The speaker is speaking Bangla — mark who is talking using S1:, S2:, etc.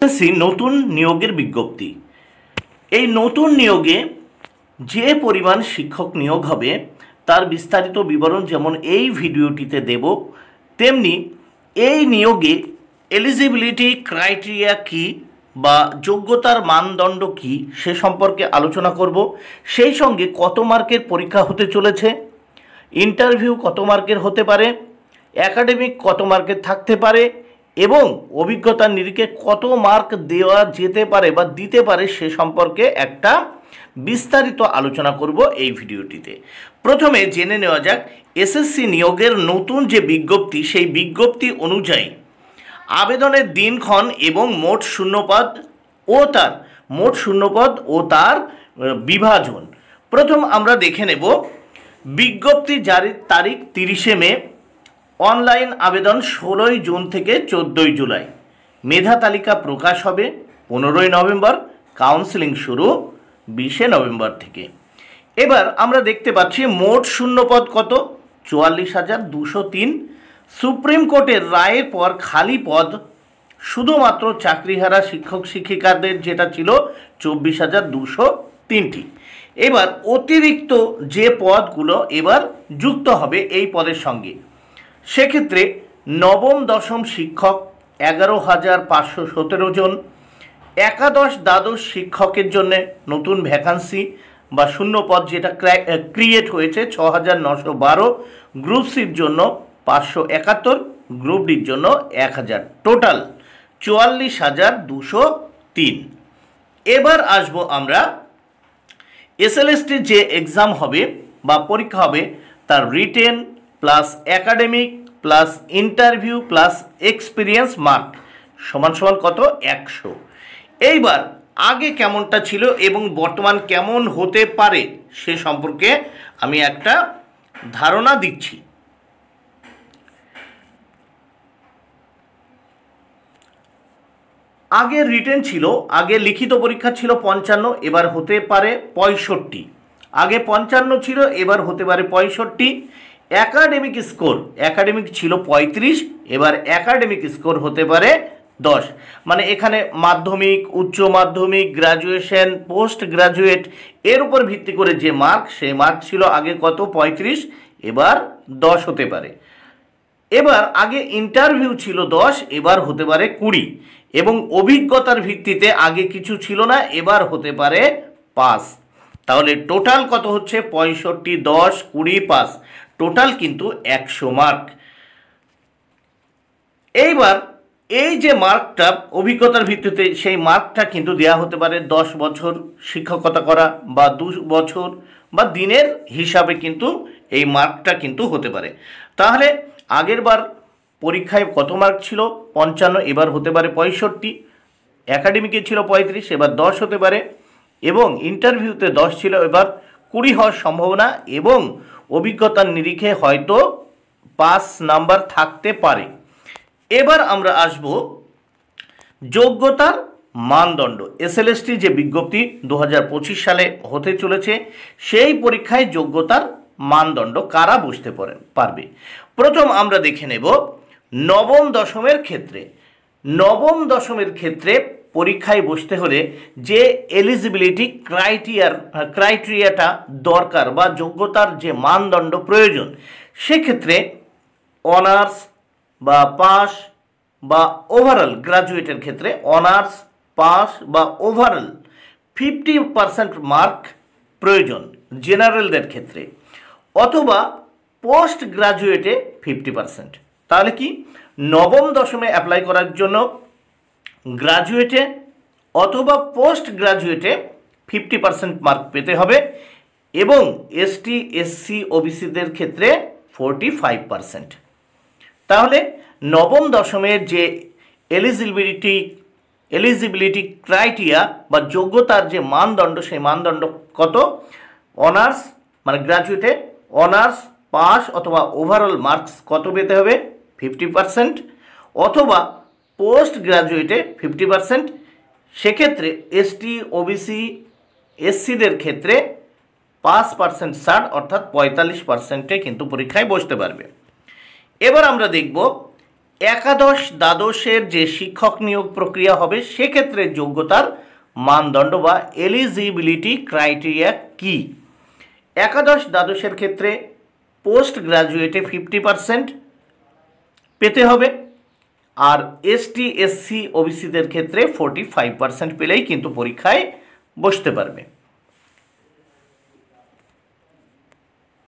S1: এসএসসি নতুন নিয়োগের বিজ্ঞপ্তি। এই নতুন নিয়োগে যে পরিমাণ শিক্ষক নিয়োগ হবে তার বিস্তারিত বিবরণ যেমন এই ভিডিওটিতে দেব, তেমনি এই নিয়োগে এলিজিবিলিটি ক্রাইটেরিয়া কী বা যোগ্যতার মানদণ্ড কী সে সম্পর্কে আলোচনা করব। সেই সঙ্গে কত মার্কের পরীক্ষা হতে চলেছে, ইন্টারভিউ কত মার্কের হতে পারে, একাডেমিক কত মার্কের থাকতে পারে এবং অভিজ্ঞতার নিরিখে কত মার্ক দেওয়া যেতে পারে বা দিতে পারে সে সম্পর্কে একটা বিস্তারিত আলোচনা করব এই ভিডিওটিতে। প্রথমে জেনে নেওয়া যাক এসএসসি নিয়োগের নতুন যে বিজ্ঞপ্তি, সেই বিজ্ঞপ্তি অনুযায়ী আবেদনের দিনক্ষণ এবং মোট শূন্যপদ ও তার বিভাজন। প্রথম আমরা দেখে নেব বিজ্ঞপ্তি জারির তারিখ 30শে মে, অনলাইন আবেদন 16ই জুন থেকে 14ই জুলাই, মেধা তালিকা প্রকাশ হবে 15ই নভেম্বর, কাউন্সেলিং শুরু 20শে নভেম্বর থেকে। এবার আমরা দেখতে পাচ্ছি মোট শূন্যপদ কত, 44,203। সুপ্রিম কোর্টের রায়ের পর খালি পদ শুধুমাত্র চাকরিহারা শিক্ষক শিক্ষিকাদের যেটা ছিল 24,203টি। এবার অতিরিক্ত যে পদগুলো এবার যুক্ত হবে এই পদের সঙ্গে, সেক্ষেত্রে নবম দশম শিক্ষক 11,517 জন, একাদশ দ্বাদশ শিক্ষকের জন্য নতুন ভ্যাকান্সি বা শূন্য পদ যেটা ক্রিয়েট হয়েছে 6,912, গ্রুপ সির জন্য 571, গ্রুপ ডির জন্য 1000, টোটাল 44,203। এবার আসবো আমরা এসএলএসটির যে এক্সাম হবে বা পরীক্ষা হবে তার written plus academic plus interview plus experience mark সমান সমান কত, 100। এইবার আগে কেমনটা ছিল এবং বর্তমান কেমন হতে পারে সে সম্পর্কে আমি একটা ধারণা দিচ্ছি। আগে রিটেন ছিল, আগে লিখিত পরীক্ষা ছিল 55, এবার হতে পারে 65। আগে 55 ছিল, এবার হতে পারে 65। একাডেমিক স্কোর, একাডেমিক ছিল 35, এবার একাডেমিক স্কোর হতে পারে 10। মানে এখানে মাধ্যমিক, উচ্চ মাধ্যমিক, গ্র্যাজুয়েশন, পোস্ট গ্র্যাজুয়েট এর উপর ভিত্তি করে যে মার্ক, সেই মার্ক ছিল আগে কত, 35, এবার 10 হতে পারে। এবার আগে ইন্টারভিউ ছিল 10, এবার হতে পারে 20 এবং অভিজ্ঞতার ভিত্তিতে আগে কিছু ছিল না, এবার হতে পারে 5। তাহলে টোটাল কত হচ্ছে, 65, 10, 20, 5, টোটাল কিন্তু 100 মার্ক। এইবার এই যে মার্কটা অভিজ্ঞতার ভিত্তিতে, সেই মার্কটা কিন্তু দেওয়া হতে পারে 10 বছর শিক্ষকতা করা বা 2 বছর বা দিনের হিসাবে কিন্তু এই মার্কটা কিন্তু হতে পারে। তাহলে আগের বার পরীক্ষায় কত মার্ক ছিল, 55, এবার হতে পারে 65, একাডেমিকে ছিল 35, এবার 10 হতে পারে এবং ইন্টারভিউতে 10 ছিল, এবার 20 হওয়ার সম্ভাবনা এবং অভিজ্ঞতার নিরিখে হয়তো 5 নাম্বার থাকতে পারে। এবার আমরা আসব যোগ্যতার মানদণ্ড। এসএলএসটি যে বিজ্ঞপ্তি 2025 সালে হতে চলেছে, সেই পরীক্ষায় যোগ্যতার মানদণ্ড কারা বসতে পারবে। প্রথম আমরা দেখে নেব নবম দশমের ক্ষেত্রে। নবম দশমের ক্ষেত্রে পরীক্ষায় বসতে হলে যে এলিজিবিলিটি ক্রাইটেরিয়াটা দরকার বা যোগ্যতার যে মানদণ্ড প্রয়োজন, সেক্ষেত্রে অনার্স বা পাস বা ওভারঅল গ্র্যাজুয়েটের ক্ষেত্রে অনার্স, পাস বা ওভারঅল 50% মার্ক প্রয়োজন জেনারেলদের ক্ষেত্রে, অথবা পোস্ট গ্র্যাজুয়েটে 50%। তাহলে কি নবম দশমে অ্যাপ্লাই করার জন্য গ্র্যাজুয়েটে অথবা পোস্ট গ্র্যাজুয়েটে 50% মার্ক পেতে হবে এবং এসটি, এসসি, ওবিসিদের ক্ষেত্রে 45%। তাহলে নবম দশমের যে এলিজিবিলিটি ক্রাইটেরিয়া বা যোগ্যতার যে মানদণ্ড, সেই মানদণ্ড কত, অনার্স মানে গ্র্যাজুয়েটে অনার্স, পাস অথবা ওভারঅল মার্কস কত পেতে হবে, 50%, অথবা পোস্ট গ্র্যাজুয়েটে 50%। সেক্ষেত্রে এসটি, ওবিসি, এসসিদের ক্ষেত্রে 5% ছাড় অর্থাৎ 45%-এ কিন্তু পরীক্ষায় বসতে পারবে। এবার আমরা দেখব একাদশ দ্বাদশের যে শিক্ষক নিয়োগ প্রক্রিয়া হবে সেক্ষেত্রে যোগ্যতার মানদণ্ড বা এলিজিবিলিটি ক্রাইটেরিয়া কি? একাদশ দ্বাদশের ক্ষেত্রে পোস্ট গ্রাজুয়েটে 50% পেতে হবে, আর এসটি এসসি ওবিসিদের ক্ষেত্রে 45% পেলেই কিন্তু পরীক্ষায় বসতে পারবে।